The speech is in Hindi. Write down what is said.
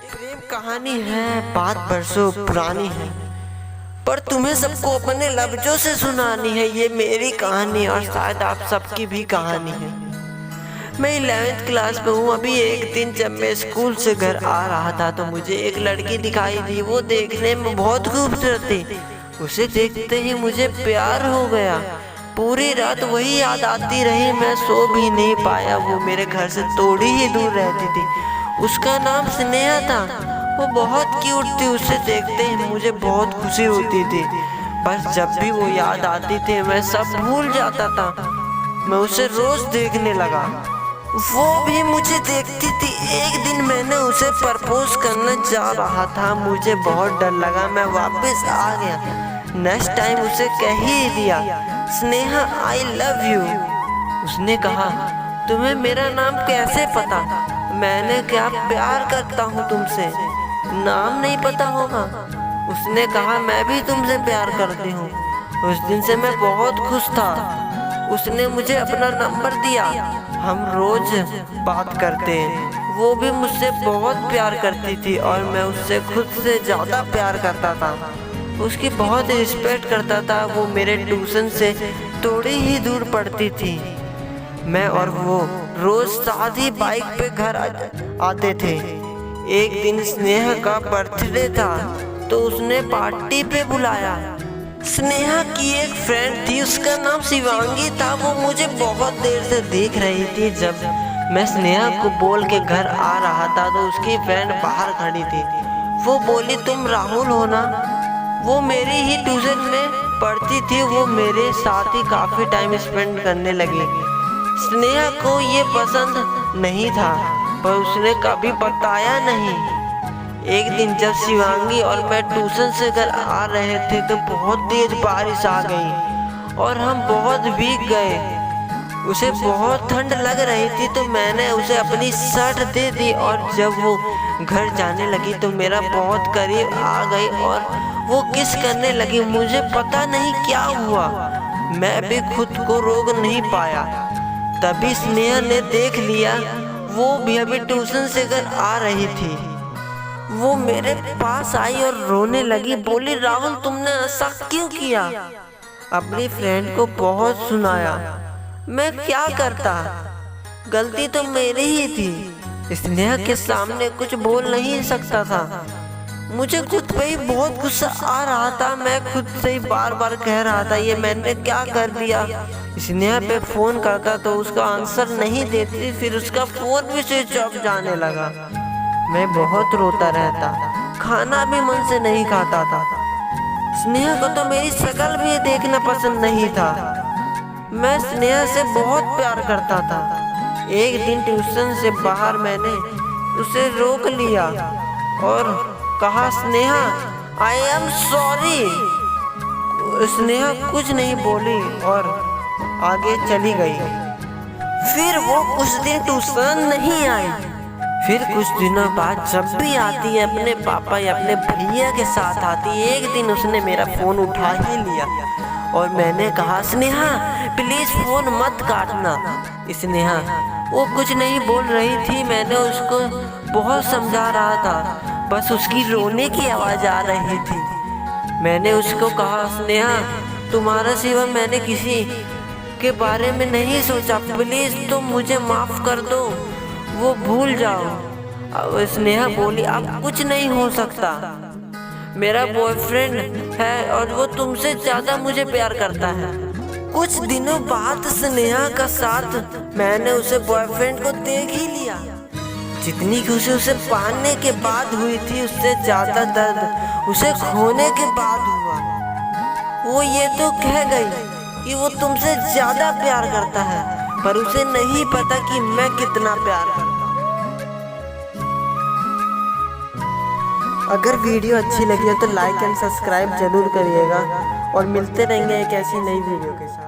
प्रेम कहानी है, बात बरसों पुरानी है, पर तुम्हें सबको अपने लफ्जों से सुनानी है। ये मेरी कहानी और शायद आप सबकी भी कहानी है। मैं 11th क्लास में हूँ अभी। एक दिन जब मैं स्कूल से घर आ रहा था तो मुझे एक लड़की दिखाई दी। वो देखने में बहुत खूबसूरत थी। उसे देखते ही मुझे प्यार हो गया। पूरी रात वही याद आती रही, मैं सो भी नहीं पाया। वो मेरे घर से थोड़ी ही दूर रहती थी। उसका नाम स्नेहा था। वो बहुत क्यूट थी। उसे देखते ही मुझे बहुत खुशी होती थी। बस जब भी वो याद आती थी मैं सब भूल जाता था। मैं उसे रोज देखने लगा, वो भी मुझे देखती थी। एक दिन मैंने उसे प्रपोज करने जा रहा था। मुझे बहुत डर लगा, मैं वापस आ गया। नेक्स्ट टाइम उसे कह ही दिया, स्नेहा आई लव यू। उसने कहा, तुम्हें मेरा नाम कैसे पता? मैंने क्या प्यार करता हूँ तुमसे, नाम नहीं पता होगा? उसने कहा, मैं भी तुमसे प्यार करती हूँ। उस दिन से मैं बहुत खुश था। उसने मुझे अपना नंबर दिया, हम रोज बात करते हैं। वो भी मुझसे बहुत प्यार करती थी और मैं उससे खुद से ज़्यादा प्यार करता था। उसकी बहुत रिस्पेक्ट करता था। वो मेरे ट्यूशन से थोड़ी ही दूर पड़ती थी। मैं और वो रोज साथ ही बाइक पे घर आते थे। एक दिन स्नेहा का बर्थडे था तो उसने पार्टी पे बुलाया। स्नेहा की एक फ्रेंड थी, उसका नाम शिवांगी था। वो मुझे बहुत देर से देख रही थी। जब मैं स्नेहा को बोल के घर आ रहा था तो उसकी फ्रेंड बाहर खड़ी थी। वो बोली, तुम राहुल हो ना? वो मेरी ही ट्यूशन में पढ़ती थी। वो मेरे साथ ही काफ़ी टाइम स्पेंड करने लगी। स्नेहा को ये पसंद नहीं था पर उसने कभी बताया नहीं। एक दिन जब शिवांगी और मैं ट्यूशन से घर आ रहे थे तो बहुत तेज बारिश आ गई और हम बहुत भीग गए। उसे बहुत ठंड लग रही थी तो मैंने उसे अपनी शर्ट दे दी और जब वो घर जाने लगी तो मेरा बहुत करीब आ गई और वो किस करने लगी। मुझे पता नहीं क्या हुआ, मैं भी खुद को रोक नहीं पाया। तभी स्नेहा ने देख लिया। वो भी अभी ट्यूशन से घर आ रही थी। वो मेरे पास आई और रोने लगी। बोली, राहुल तुमने ऐसा क्यों किया? अपनी फ्रेंड को बहुत सुनाया। मैं क्या करता, गलती तो मेरी ही थी। स्नेहा के सामने कुछ बोल नहीं सकता था। मुझे खुद पे ही बहुत गुस्सा आ रहा था। मैं खुद से ही बार बार कह रहा था, ये मैंने क्या कर दिया। स्नेहा पे फोन करता तो उसका आंसर नहीं देती, फिर उसका फोन भी स्विच ऑफ जाने लगा। मैं बहुत रोता रहता, खाना भी मन से नहीं खाता था। स्नेहा को तो मेरी शक्ल भी देखना पसंद नहीं था। मैं स्नेहा से बहुत प्यार करता था। एक दिन ट्यूशन से बाहर मैंने उसे रोक लिया और कहा, Sneha I am sorry. Sneha कुछ नहीं बोली और आगे चली गई। फिर वो कुछ दिन ट्यूशन नहीं आई। फिर कुछ दिनों बाद जब भी आती है अपने पापा या अपने भैया के साथ आती। एक दिन उसने मेरा फोन उठा ही लिया और मैंने कहा, स्नेहा प्लीज फोन मत काटना। स्नेहा वो कुछ नहीं बोल रही थी। मैंने उसको बहुत समझा रहा था, बस उसकी रोने की आवाज आ रही थी। मैंने उसको कहा, स्नेहा तुम्हारा सिवा मैंने किसी के बारे में नहीं सोचा, प्लीज तुम मुझे माफ कर दो, वो भूल जाओ। अब स्नेहा बोली, अब कुछ नहीं हो सकता, मेरा बॉयफ्रेंड है और वो तुमसे ज्यादा मुझे प्यार करता है। कुछ दिनों बाद स्नेहा का साथ मैंने उसे बॉयफ्रेंड को देख ही लिया। जितनी खुशी उसे पाने के बाद हुई थी उससे ज्यादा दर्द उसे खोने के बाद हुआ। वो ये तो कह गई कि वो तुमसे ज्यादा प्यार करता है, पर उसे नहीं पता कि मैं कितना प्यार करता हूँ। अगर वीडियो अच्छी लगी है तो लाइक एंड सब्सक्राइब जरूर करिएगा और मिलते रहेंगे एक ऐसी नई वीडियो के साथ।